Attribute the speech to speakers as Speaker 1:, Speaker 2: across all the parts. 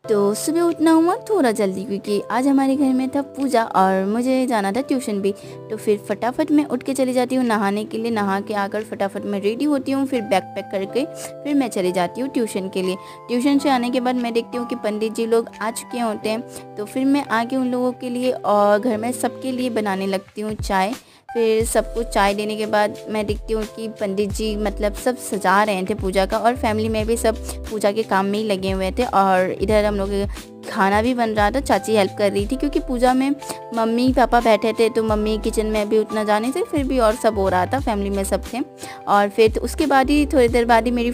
Speaker 1: तो सुबह उठना हुआ थोड़ा जल्दी क्योंकि आज हमारे घर में था पूजा और मुझे जाना था ट्यूशन भी। तो फिर फटाफट मैं उठ के चली जाती हूँ नहाने के लिए। नहा के आकर फटाफट मैं रेडी होती हूँ, फिर बैग पैक करके फिर मैं चली जाती हूँ ट्यूशन के लिए। ट्यूशन से आने के बाद मैं देखती हूँ कि पंडित जी लोग आ चुके होते हैं, तो फिर मैं आके उन लोगों के लिए और घर में सबके लिए बनाने लगती हूँ चाय। फिर सबको चाय देने के बाद मैं देखती हूँ कि पंडित जी मतलब सब सजा रहे थे पूजा का, और फैमिली में भी सब पूजा के काम में ही लगे हुए थे। और इधर हम लोग खाना भी बन रहा था, चाची हेल्प कर रही थी क्योंकि पूजा में मम्मी पापा बैठे थे तो मम्मी किचन में भी उतना जाने से फिर भी और सब हो रहा था, फैमिली में सब थे। और फिर तो उसके बाद ही थोड़ी देर बाद ही मेरी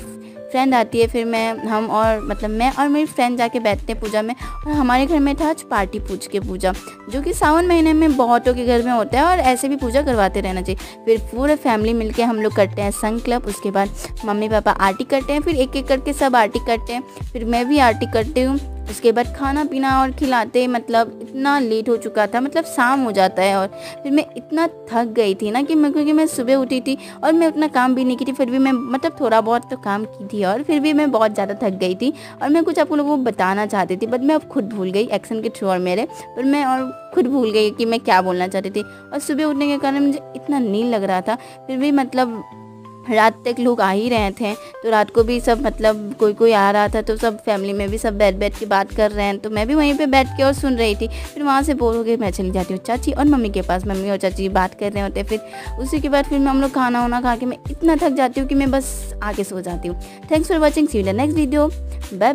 Speaker 1: फ्रेंड आती है, फिर मैं और मेरी फ्रेंड जाके बैठते हैं पूजा में। और हमारे घर में था आज पार्टी पूज के पूजा, जो कि सावन महीने में बहुतों के घर में होता है और ऐसे भी पूजा करवाते रहना चाहिए। फिर पूरे फैमिली मिलके हम लोग करते हैं संकल्प। उसके बाद मम्मी पापा आरती करते हैं, फिर एक एक करके सब आरती करते हैं, फिर मैं भी आरती करती हूँ। उसके बाद खाना पीना और खिलाते, मतलब इतना लेट हो चुका था, मतलब शाम हो जाता है। और फिर मैं इतना थक गई थी ना क्योंकि मैं सुबह उठी थी और मैं उतना काम भी नहीं की थी, फिर भी मैं मतलब थोड़ा बहुत तो काम की थी और फिर भी मैं बहुत ज़्यादा थक गई थी। और मैं कुछ आप लोगों को बताना चाहती थी बट मैं अब खुद भूल गई एक्शन के थ्रू और मेरे, पर मैं और खुद भूल गई कि मैं क्या बोलना चाहती थी। और सुबह उठने के कारण मुझे इतना नींद लग रहा था, फिर भी मतलब रात तक लोग आ ही रहे थे, तो रात को भी सब मतलब कोई कोई आ रहा था, तो सब फैमिली में भी सब बैठ के बात कर रहे हैं, तो मैं भी वहीं पे बैठ के और सुन रही थी। फिर वहाँ से बोल हो गई मैं चली जाती हूँ चाची और मम्मी के पास, मम्मी और चाची बात कर रहे होते हैं। फिर उसी के बाद फिर हम लोग खाना वाना खा के मैं इतना थक जाती हूँ कि मैं बस आके सो जाती हूँ। Thanks for watching, see you in the next video, bye bye.